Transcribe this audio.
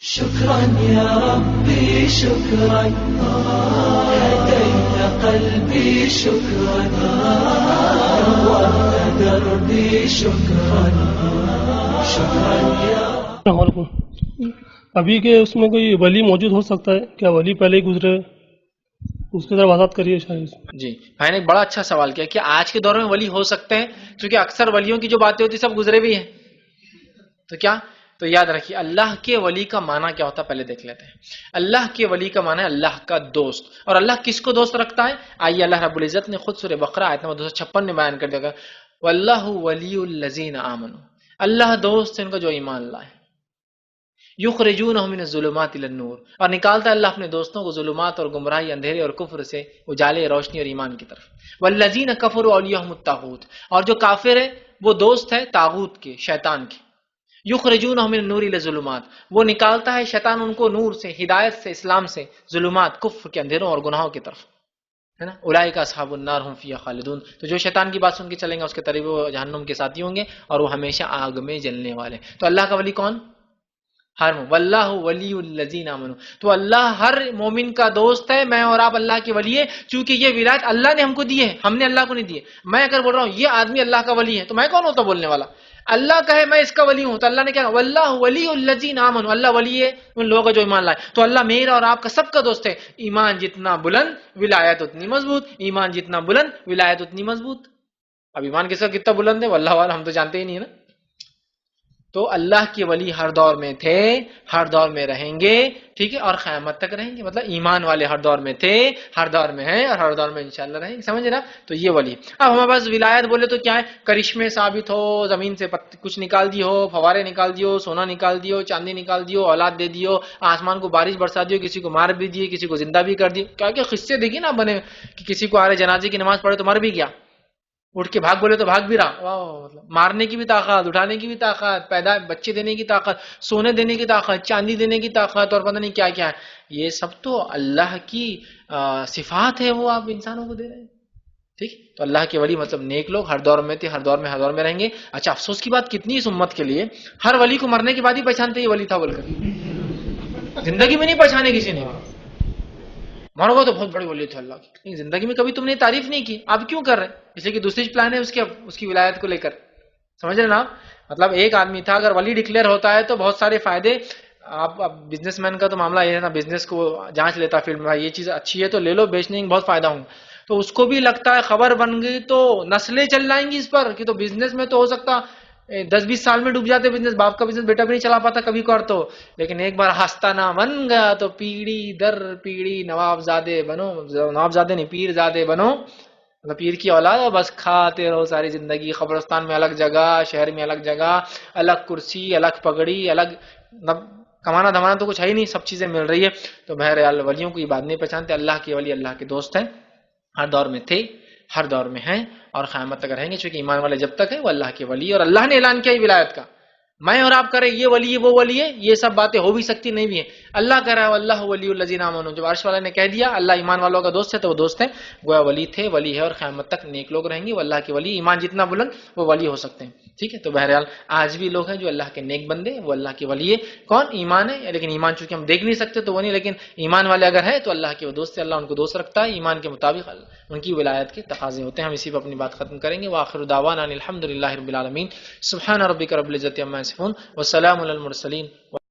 شكرا يا ربي شكرا هديت قلبي شكرا نورت دربي شكرا شكرا يا السلام علیکم. ابھی کے اس میں کوئی ولی موجود ہو سکتا ہے کیا؟ ولی پہلے ہی گزرے، اس کی طرف وضاحت کریے شاید. جی بھائی نے ایک بڑا اچھا سوال کیا کہ آج کے دور میں ولی ہو سکتے ہیں، کیونکہ اکثر ولیوں کی جو باتیں ہوتی سب گزرے بھی ہیں. تو کیا تو یاد رکھیے اللہ کے ولی کا معنی کیا ہوتا ہے پہلے دیکھ لیتے ہیں. اللہ کے ولی کا معنی ہے اللہ کا دوست. اور اللہ کس کو دوست رکھتا ہے؟ آئیے اللہ رب العزت نے خود سورہ بقرہ آیت نمبر 256 میں بیان کر دیا. واللہ ولی الذین آمنوا، اللہ دوست ہے ان کا جو ایمان لائے. یخرجونہم من الظلمات الی النور، اور نکالتا ہے اللہ اپنے دوستوں کو ظلمات اور گمراہی، اندھیرے اور کفر سے اجالے روشنی اور ایمان کی طرف. والذین کفروا اولیاءہم الطاغوت، اور جو کافر ہے وہ دوست ہے طاغوت کے، شیطان کے. یخرجونہم من النور الی الظلمات، وہ نکالتا ہے شیطان ان کو نور سے، ہدایت سے، اسلام سے، ظلمات کفر کے اندھیروں اور گناہوں کی طرف. ہے نا، اولئک اصحاب النار هم فیہا خالدون. تو جو شیطان کی بات سن کے چلیں گے اس کے طریقے وہ جہنم کے ساتھی ہوں گے اور وہ ہمیشہ آگ میں جلنے والے. تو اللہ کا ولی کون؟ ہر واللہ ولی الذین آمنوا، تو اللہ ہر مومن کا دوست ہے. میں اور آپ اللہ کے ولی ہے، چونکہ یہ ولایت اللہ نے ہم کو دی ہے، ہم نے اللہ کو نہیں دی ہے. میں اگر بول رہا ہوں یہ آدمی اللہ کا ولی ہے تو میں کون ہوتا بولنے والا؟ اللہ کہے میں اس کا ولی ہوں تو اللہ نے کہا واللہ ولی الذین آمنوا، اللہ ولی ہے ان لوگوں کا جو ایمان لائے. تو اللہ میرا اور آپ کا سب کا دوست ہے. ایمان جتنا بلند ولایت اتنی مضبوط، ایمان جتنا بلند ولایت اتنی مضبوط. اب ایمان کس کا کتنا بلند ہے واللہ اعلم، ہم تو جانتے ہی نہیں ہے نا. تو اللہ کے ولی ہر دور میں تھے، ہر دور میں رہیں گے، ٹھیک ہے، اور قیامت تک رہیں گے. مطلب ایمان والے ہر دور میں تھے، ہر دور میں ہیں اور ہر دور میں انشاءاللہ رہیں گے. سمجھ رہے آپ؟ تو یہ ولی. اب ہمارے پاس ولایت بولے تو کیا ہے؟ کرشمے ثابت ہو، زمین سے کچھ نکال دی ہو، فوارے نکال دیو، سونا نکال دیو، چاندی نکال دیو، اولاد دے دیو، آسمان کو بارش برسا دیو، کسی کو مار بھی دیے، کسی کو زندہ بھی کر دیو. کیا کیا قصے دیکھیے نا بنے کہ کسی کو آ رہے جنازے کی نماز پڑھے تو مر بھی گیا، اٹھ کے بھاگ بولے تو بھاگ بھی رہا. مطلب مارنے کی بھی طاقت، اٹھانے کی بھی طاقت، پیدا بچے دینے کی طاقت، سونے دینے کی طاقت، چاندی دینے کی طاقت، اور پتہ نہیں کیا کیا ہے. یہ سب تو اللہ کی صفات ہے، وہ آپ انسانوں کو دے رہے ہیں. ٹھیک، تو اللہ کے ولی مطلب نیک لوگ ہر دور میں تھے، ہر دور میں رہیں گے. اچھا افسوس کی بات کتنی اس امت کے لیے، ہر ولی کو مرنے کے بعد ہی پہچانتے یہ ولی تھا بول کر، زندگی میں نہیں پہچانے کسی نے. مارو گا تو بہت بڑی ولی تھے اللہ کی، زندگی میں کبھی تم نے تعریف نہیں کی، اب کیوں کر رہے؟ اس لیے کہ دوسری پلان ہے اس کی ولایت کو لے کر. سمجھ رہے نا؟ مطلب ایک آدمی تھا، اگر ولی ڈکلیئر ہوتا ہے تو بہت سارے فائدے. آپ بزنس مین کا تو معاملہ یہ ہے نا، بزنس کو جانچ لیتا فیلڈ میں، یہ چیز اچھی ہے تو لے لو، بیچنے میں بہت فائدہ ہوں. تو اس کو بھی لگتا ہے خبر بن گئی تو نسلیں چل جائیں گی اس پر، کہ تو بزنس میں تو ہو سکتا 10-20 سال میں ڈوب جاتے بزنس، باپ کا بزنس بیٹا بھی نہیں چلا پاتا کبھی کبھار تو. لیکن ایک بار ہستانہ بن گیا تو پیڑھی در پیڑھی نوابزادے بنو، نوابزادے نہیں پیر زادے بنو، مطلب پیر کی اولاد، اور بس کھاتے رہو ساری زندگی. قبرستان میں الگ جگہ، شہر میں الگ جگہ، الگ کرسی، الگ پگڑی، الگ کمانا دھمانا تو کچھ ہے ہی نہیں، سب چیزیں مل رہی ہے. تو بہرحال ولیوں کو یہ بات نہیں پہچانتے. اللہ کے ولی اللہ کے دوست ہیں، ہر دور میں تھے، ہر دور میں ہیں اور قیامت تک رہیں گے. چونکہ ایمان والے جب تک ہے وہ اللہ کے ولی، اور اللہ نے اعلان کیا ہے ولایت کا. میں اور آپ کریں یہ ولی ہے وہ ولی ہے، یہ سب باتیں ہو بھی سکتی نہیں بھی ہیں. اللہ کہہ رہا ہے اللہ ولی الذین آمنوا، جب عرش والے نے کہہ دیا اللہ ایمان والوں کا دوست ہے تو وہ دوست ہیں، گویا ولی تھے، ولی ہے اور قیامت تک نیک لوگ رہیں گے. وہ اللہ کے ولی، ایمان جتنا بلند وہ ولی ہو سکتے ہیں. ٹھیک ہے، تو بہرحال آج بھی لوگ ہیں جو اللہ کے نیک بندے، وہ اللہ کے ولی ہے. کون؟ ایمان ہے، لیکن ایمان چونکہ ہم دیکھ نہیں سکتے تو وہ نہیں، لیکن ایمان والے اگر ہے تو اللہ کے وہ دوست ہے، اللہ ان کو دوست رکھتا ہے. ایمان کے مطابق ان کی ولایت کے تقاضے ہوتے ہیں. ہم اسی پہ اپنی بات ختم کریں گے. وآخر دعوانا الحمدللہ رب العالمین. سبحان ربک رب العزۃ عما یصفون وسلام علی المرسلین.